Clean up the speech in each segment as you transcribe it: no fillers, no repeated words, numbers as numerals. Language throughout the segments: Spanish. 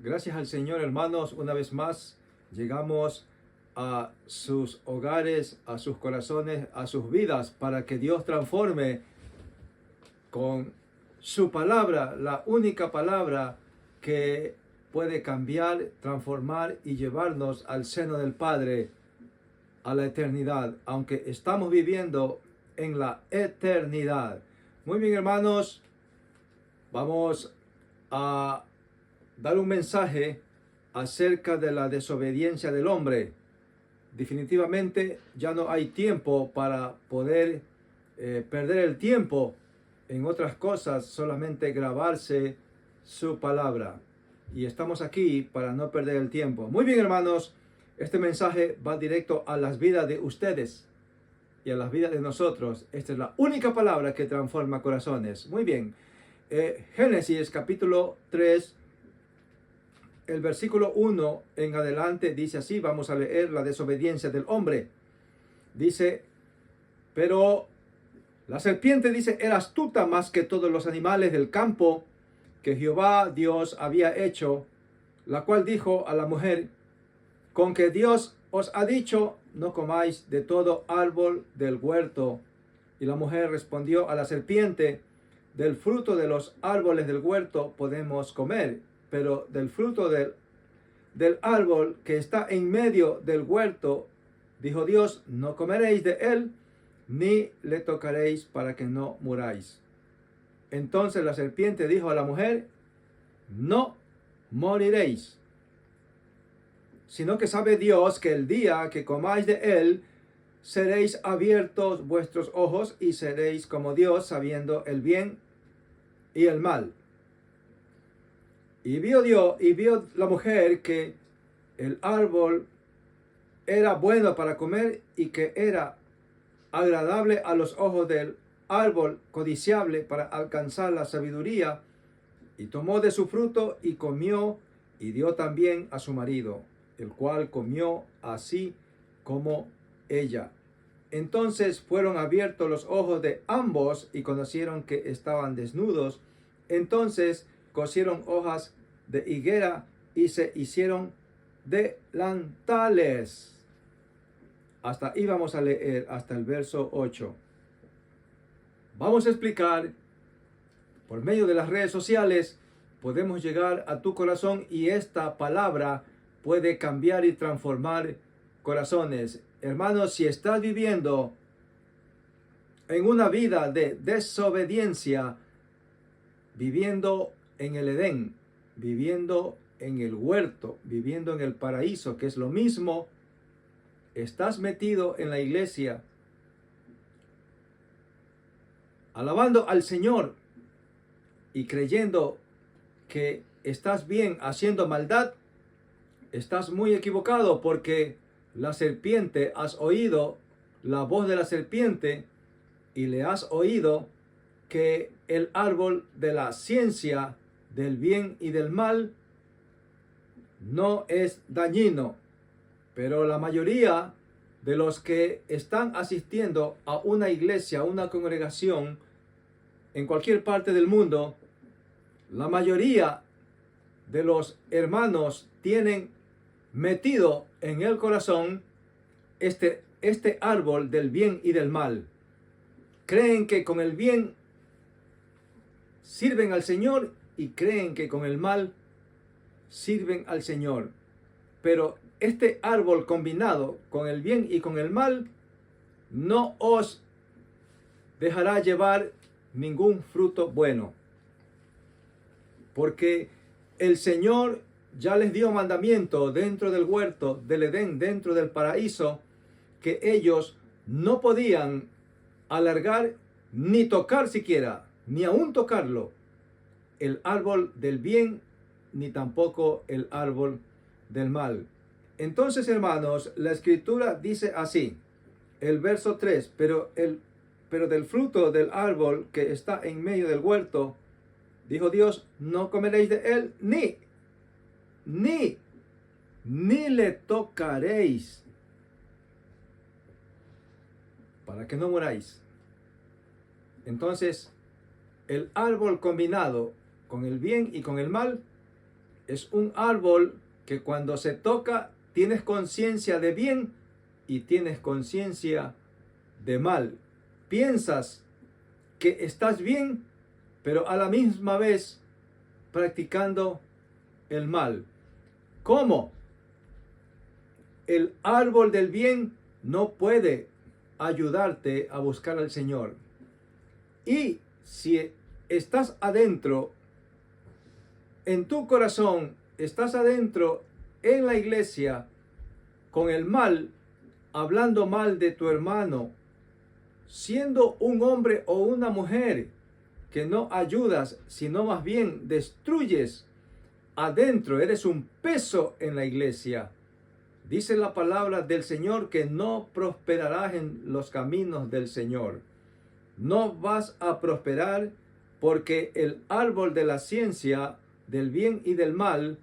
Gracias al Señor, hermanos, una vez más llegamos a sus hogares, a sus corazones, a sus vidas, para que Dios transforme con su palabra, la única palabra que puede cambiar, transformar y llevarnos al seno del Padre, a la eternidad, aunque estamos viviendo en la eternidad. Muy bien, hermanos, vamos a dar un mensaje acerca de la desobediencia del hombre. Definitivamente ya no hay tiempo para poder perder el tiempo en otras cosas, solamente grabarse su palabra. Y estamos aquí para no perder el tiempo. Muy bien, hermanos, este mensaje va directo a las vidas de ustedes y a las vidas de nosotros. Esta es la única palabra que transforma corazones. Muy bien. Génesis capítulo 3, el versículo 1 en adelante dice así. Vamos a leer la desobediencia del hombre. Dice, pero la serpiente, dice, era astuta más que todos los animales del campo que Jehová Dios había hecho, la cual dijo a la mujer, con que Dios os ha dicho, no comáis de todo árbol del huerto. Y la mujer respondió a la serpiente, del fruto de los árboles del huerto podemos comer, pero del fruto del árbol que está en medio del huerto, dijo Dios, no comeréis de él, ni le tocaréis para que no muráis. Entonces la serpiente dijo a la mujer, no moriréis, sino que sabe Dios que el día que comáis de él, seréis abiertos vuestros ojos y seréis como Dios, sabiendo el bien y el mal. Y vio la mujer que el árbol era bueno para comer y que era agradable a los ojos, del árbol codiciable para alcanzar la sabiduría, y tomó de su fruto y comió, y dio también a su marido, el cual comió así como ella. Entonces fueron abiertos los ojos de ambos y conocieron que estaban desnudos. Entonces cosieron hojas de higuera y se hicieron delantales. Hasta ahí vamos a leer hasta el verso 8. Vamos a explicar, por medio de las redes sociales, podemos llegar a tu corazón y esta palabra puede cambiar y transformar corazones. Hermanos, si estás viviendo en una vida de desobediencia, viviendo en el Edén, viviendo en el huerto, viviendo en el paraíso, que es lo mismo, estás metido en la iglesia, alabando al Señor y creyendo que estás bien haciendo maldad, estás muy equivocado, porque la serpiente, has oído la voz de la serpiente y le has oído que el árbol de la ciencia del bien y del mal no es dañino. Pero la mayoría de los que están asistiendo a una iglesia, a una congregación, en cualquier parte del mundo, la mayoría de los hermanos tienen metido en el corazón este árbol del bien y del mal. Creen que con el bien sirven al Señor y creen que con el mal sirven al Señor. Pero este árbol combinado con el bien y con el mal no os dejará llevar ningún fruto bueno. Porque el Señor ya les dio mandamiento dentro del huerto del Edén, dentro del paraíso, que ellos no podían alargar ni tocar siquiera, ni aún tocarlo, el árbol del bien, ni tampoco el árbol del mal. Entonces, hermanos, la escritura dice así, el verso 3, pero del fruto del árbol que está en medio del huerto, dijo Dios, no comeréis de él, ni le tocaréis, para que no muráis. Entonces, el árbol combinado con el bien y con el mal Es un árbol que cuando se toca tienes conciencia de bien y tienes conciencia de mal. Piensas que estás bien, pero a la misma vez practicando el mal. ¿Cómo? El árbol del bien no puede ayudarte a buscar al Señor. Y si estás adentro, en tu corazón, estás adentro en la iglesia con el mal, hablando mal de tu hermano, siendo un hombre o una mujer que no ayudas, sino más bien destruyes adentro, eres un peso en la iglesia. Dice la palabra del Señor que no prosperarás en los caminos del Señor. No vas a prosperar porque el árbol de la ciencia del bien y del mal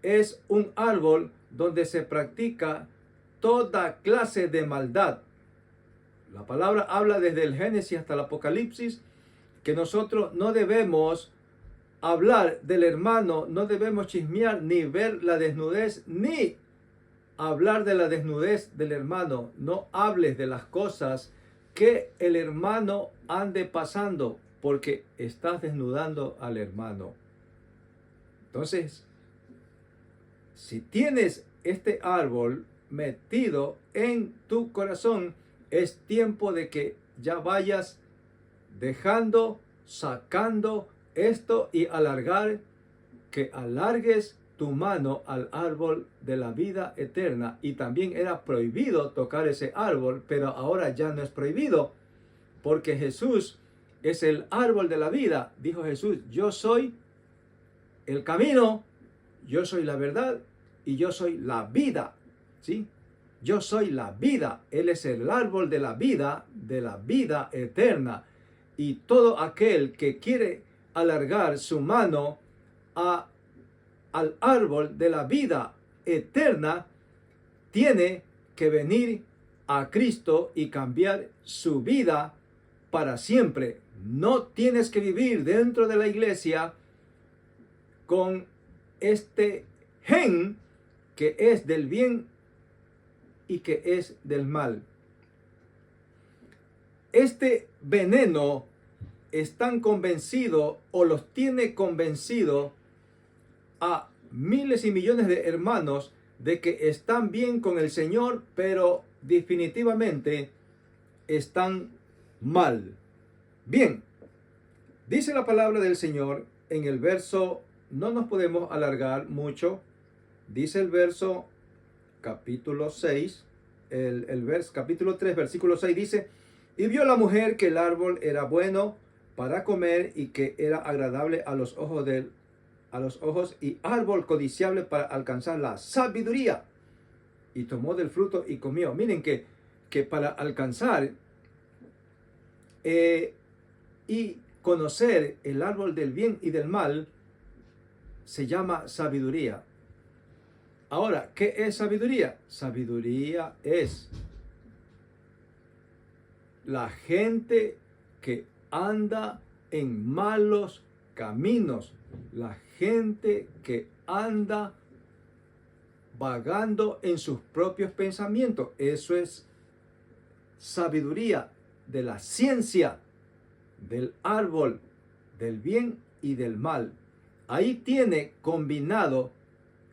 es un árbol donde se practica toda clase de maldad. La palabra habla desde el Génesis hasta el Apocalipsis que nosotros no debemos hablar del hermano, no debemos chismear ni ver la desnudez, ni hablar de la desnudez del hermano. No hables de las cosas que el hermano ande pasando, porque estás desnudando al hermano. Entonces, si tienes este árbol metido en tu corazón, es tiempo de que ya vayas dejando, sacando esto y que alargues tu mano al árbol de la vida eterna. Y también era prohibido tocar ese árbol, pero ahora ya no es prohibido, porque Jesús es el árbol de la vida. Dijo Jesús: yo soy el camino, yo soy la verdad y yo soy la vida. ¿Sí? Yo soy la vida. Él es el árbol de la vida eterna. Y todo aquel que quiere alargar su mano al árbol de la vida eterna, tiene que venir a Cristo y cambiar su vida para siempre. No tienes que vivir dentro de la iglesia con este gen que es del bien y que es del mal. Este veneno están convencidos o los tiene convencido a miles y millones de hermanos de que están bien con el Señor, pero definitivamente están mal. Bien, dice la palabra del Señor en el verso, no nos podemos alargar mucho, dice el verso capítulo 6, capítulo 3, versículo 6 dice: y vio la mujer que el árbol era bueno para comer y que era agradable a los ojos y árbol codiciable para alcanzar la sabiduría. Y tomó del fruto y comió. Miren que para alcanzar y conocer el árbol del bien y del mal se llama sabiduría. Ahora, ¿qué es sabiduría? Sabiduría es la gente que anda en malos caminos, la gente que anda vagando en sus propios pensamientos. Eso es sabiduría de la ciencia del árbol del bien y del mal. Ahí tiene combinado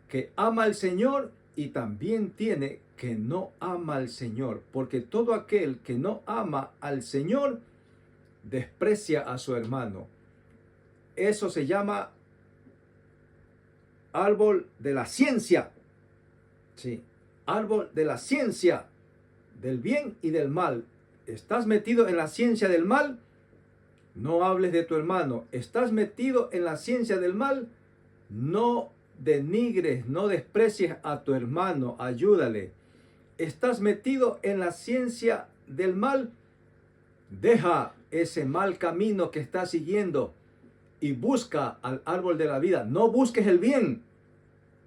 que ama al Señor y también tiene que no ama al Señor, porque todo aquel que no ama al Señor desprecia a su hermano. Eso se llama árbol de la ciencia. Sí, árbol de la ciencia del bien y del mal. ¿Estás metido en la ciencia del mal? No hables de tu hermano. ¿Estás metido en la ciencia del mal? No denigres, no desprecies a tu hermano, ayúdale. ¿Estás metido en la ciencia del mal? Deja ese mal camino que estás siguiendo y busca al árbol de la vida. No busques el bien.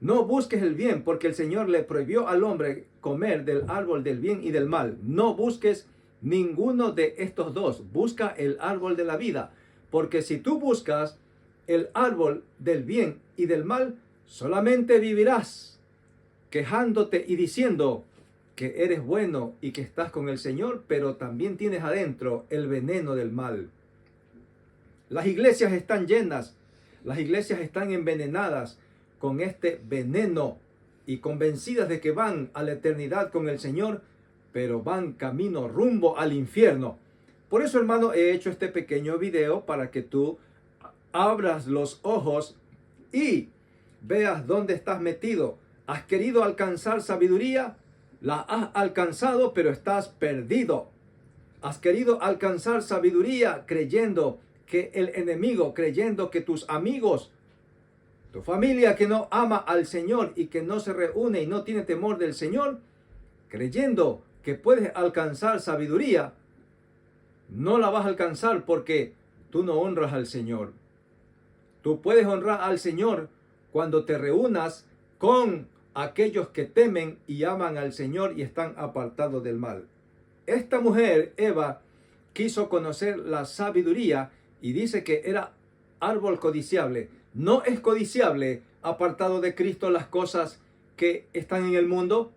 No busques el bien, porque el Señor le prohibió al hombre comer del árbol del bien y del mal. No busques ninguno de estos dos. Busca el árbol de la vida, porque si tú buscas el árbol del bien y del mal, Solamente vivirás quejándote y diciendo que eres bueno y que estás con el Señor, pero también tienes adentro el veneno del mal. Las iglesias están llenas, las iglesias están envenenadas con este veneno y convencidas de que van a la eternidad con el Señor, pero van camino rumbo al infierno. Por eso, hermano, he hecho este pequeño video para que tú abras los ojos y veas dónde estás metido. ¿Has querido alcanzar sabiduría? La has alcanzado, pero estás perdido. Has querido alcanzar sabiduría creyendo que el enemigo, creyendo que tus amigos, tu familia que no ama al Señor y que no se reúne y no tiene temor del Señor, creyendo que puedes alcanzar sabiduría, no la vas a alcanzar porque tú no honras al Señor. Tú puedes honrar al Señor cuando te reúnas con aquellos que temen y aman al Señor y están apartados del mal. Esta mujer, Eva, quiso conocer la sabiduría y dice que era árbol codiciable. No es codiciable apartado de Cristo las cosas que están en el mundo.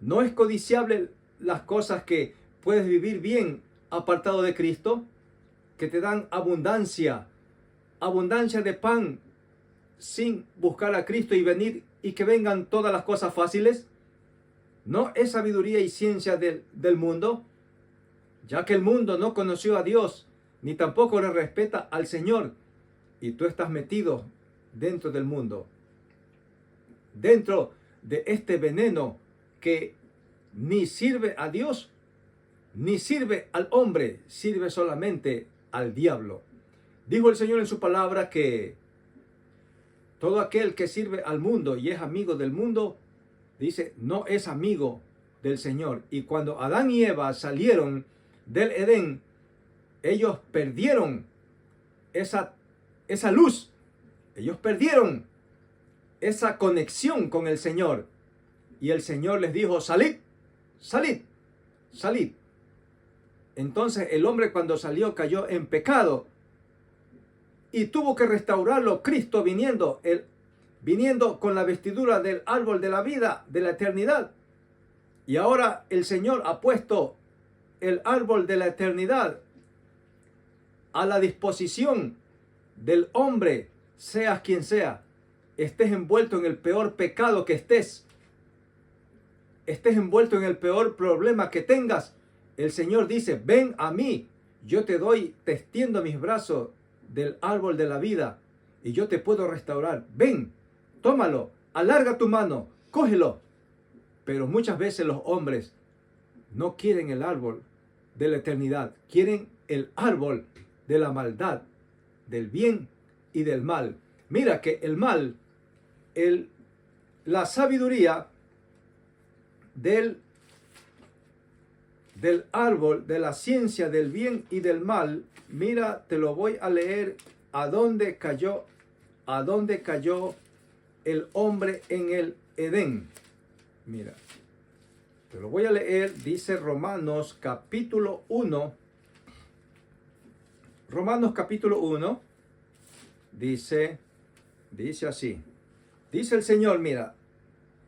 No es codiciable las cosas que puedes vivir bien apartado de Cristo, que te dan abundancia de pan sin buscar a Cristo y venir y que vengan todas las cosas fáciles. No es sabiduría y ciencia del mundo, ya que el mundo no conoció a Dios ni tampoco le respeta al Señor, y tú estás metido dentro del mundo, dentro de este veneno que ni sirve a Dios ni sirve al hombre, sirve solamente al diablo. Dijo el Señor en su palabra que todo aquel que sirve al mundo y es amigo del mundo, dice, no es amigo del Señor. Y cuando Adán y Eva salieron del Edén, ellos perdieron esa luz. Ellos perdieron esa conexión con el Señor. Y el Señor les dijo, salid, salid, salid. Entonces el hombre cuando salió cayó en pecado y tuvo que restaurarlo Cristo viniendo con la vestidura del árbol de la vida, de la eternidad. Y ahora el Señor ha puesto el árbol de la eternidad a la disposición del hombre, seas quien sea, estés envuelto en el peor pecado que estés envuelto en el peor problema que tengas. El Señor dice, ven a mí, yo te te extiendo mis brazos del árbol de la vida y yo te puedo restaurar. Ven, tómalo, alarga tu mano, cógelo. Pero muchas veces los hombres no quieren el árbol de la eternidad, quieren el árbol de la maldad, del bien y del mal. Mira que el mal, la sabiduría del árbol de la ciencia del bien y del mal, mira, te lo voy a leer a dónde cayó el hombre en el Edén. Mira, te lo voy a leer, dice Romanos capítulo 1. Romanos capítulo 1 dice así. Dice el Señor, mira,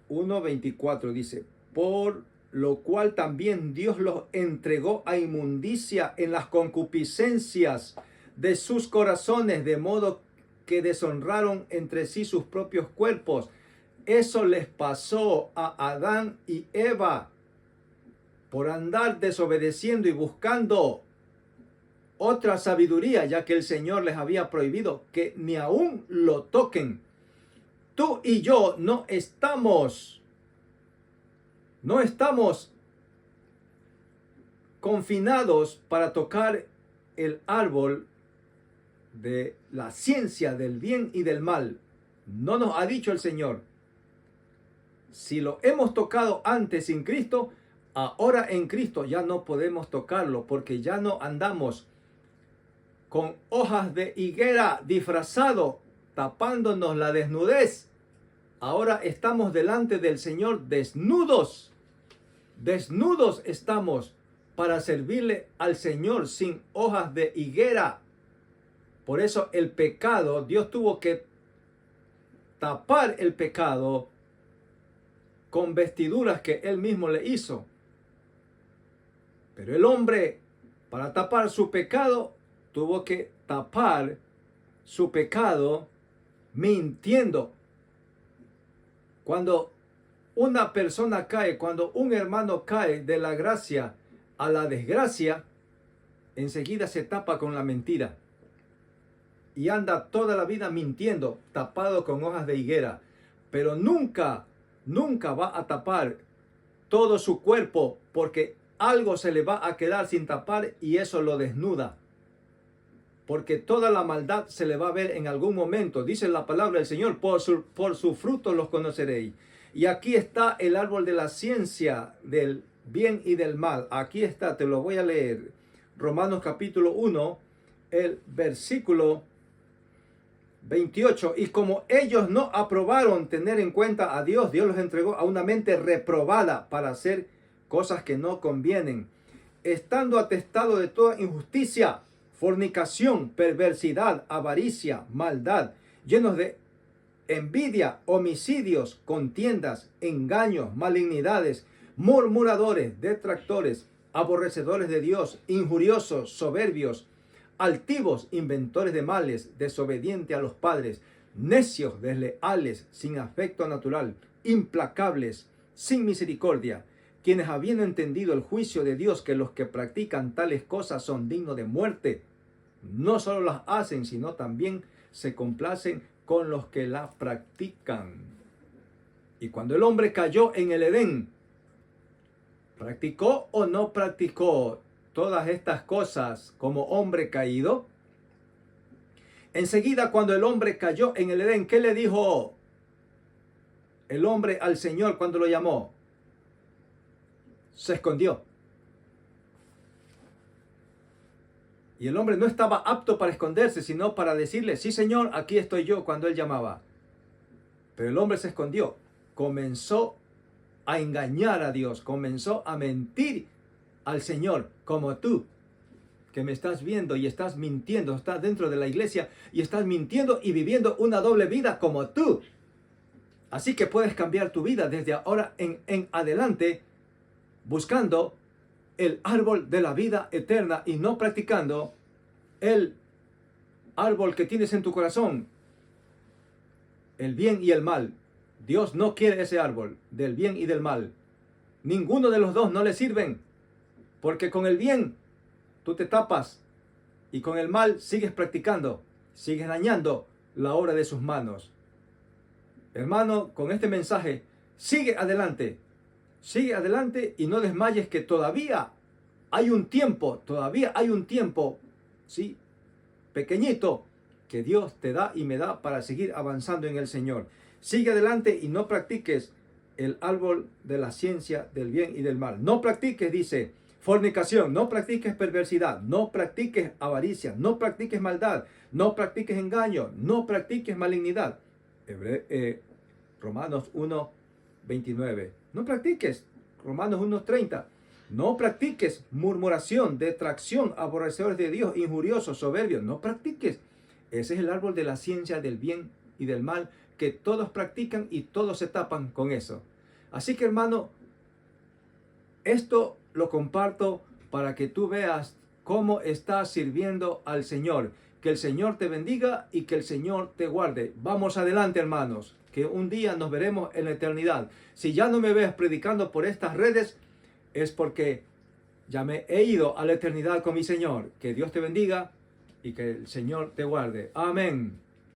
1:24 dice, por lo cual también Dios los entregó a inmundicia en las concupiscencias de sus corazones, de modo que deshonraron entre sí sus propios cuerpos. Eso les pasó a Adán y Eva por andar desobedeciendo y buscando otra sabiduría, ya que el Señor les había prohibido que ni aún lo toquen. Tú y yo no estamos confinados para tocar el árbol de la ciencia del bien y del mal. No nos ha dicho el Señor. Si lo hemos tocado antes sin Cristo, ahora en Cristo ya no podemos tocarlo, porque ya no andamos con hojas de higuera disfrazado, tapándonos la desnudez. Ahora estamos delante del Señor desnudos. Desnudos estamos para servirle al Señor sin hojas de higuera. Por eso el pecado, Dios tuvo que tapar el pecado con vestiduras que él mismo le hizo. Pero el hombre, para tapar su pecado, tuvo que tapar su pecado mintiendo. Cuando una persona cae, cuando un hermano cae de la gracia a la desgracia, enseguida se tapa con la mentira y anda toda la vida mintiendo, tapado con hojas de higuera, pero nunca va a tapar todo su cuerpo, porque algo se le va a quedar sin tapar y eso lo desnuda, porque toda la maldad se le va a ver en algún momento. Dice la palabra del Señor: por su fruto los conoceréis. Y aquí está el árbol de la ciencia del bien y del mal. Aquí está, te lo voy a leer. Romanos capítulo 1, el versículo 28. Y como ellos no aprobaron tener en cuenta a Dios, Dios los entregó a una mente reprobada para hacer cosas que no convienen, estando atestado de toda injusticia, fornicación, perversidad, avaricia, maldad, llenos de envidia, homicidios, contiendas, engaños, malignidades, murmuradores, detractores, aborrecedores de Dios, injuriosos, soberbios, altivos, inventores de males, desobedientes a los padres, necios, desleales, sin afecto natural, implacables, sin misericordia, quienes habiendo entendido el juicio de Dios, que los que practican tales cosas son dignos de muerte, no solo las hacen, sino también se complacen con los que las practican. Y cuando el hombre cayó en el Edén, ¿practicó o no practicó todas estas cosas como hombre caído? Enseguida, cuando el hombre cayó en el Edén, ¿qué le dijo el hombre al Señor cuando lo llamó? Se escondió. Y el hombre no estaba apto para esconderse, sino para decirle: sí, Señor, aquí estoy yo, cuando él llamaba. Pero el hombre se escondió, comenzó a engañar a Dios, comenzó a mentir al Señor, como tú, que me estás viendo y estás mintiendo, estás dentro de la iglesia y estás mintiendo y viviendo una doble vida como tú. Así que puedes cambiar tu vida desde ahora en adelante, buscando el árbol de la vida eterna y no practicando el árbol que tienes en tu corazón, el bien y el mal. Dios no quiere ese árbol del bien y del mal. Ninguno de los dos no le sirven, porque con el bien tú te tapas y con el mal sigues practicando, sigues dañando la obra de sus manos. Hermano, con este mensaje, sigue adelante y no desmayes, que todavía hay un tiempo, sí, pequeñito, que Dios te da y me da para seguir avanzando en el Señor. Sigue adelante y no practiques el árbol de la ciencia del bien y del mal. No practiques, dice, fornicación, no practiques perversidad, no practiques avaricia, no practiques maldad, no practiques engaño, no practiques malignidad. Romanos 1:29. No practiques. Romanos 1:30. No practiques murmuración, detracción, aborrecedores de Dios, injuriosos, soberbios. No practiques. Ese es el árbol de la ciencia del bien y del mal, que todos practican y todos se tapan con eso. Así que, hermano, esto lo comparto para que tú veas cómo estás sirviendo al Señor. Que el Señor te bendiga y que el Señor te guarde. Vamos adelante, hermanos, que un día nos veremos en la eternidad. Si ya no me ves predicando por estas redes, es porque ya me he ido a la eternidad con mi Señor. Que Dios te bendiga y que el Señor te guarde. Amén.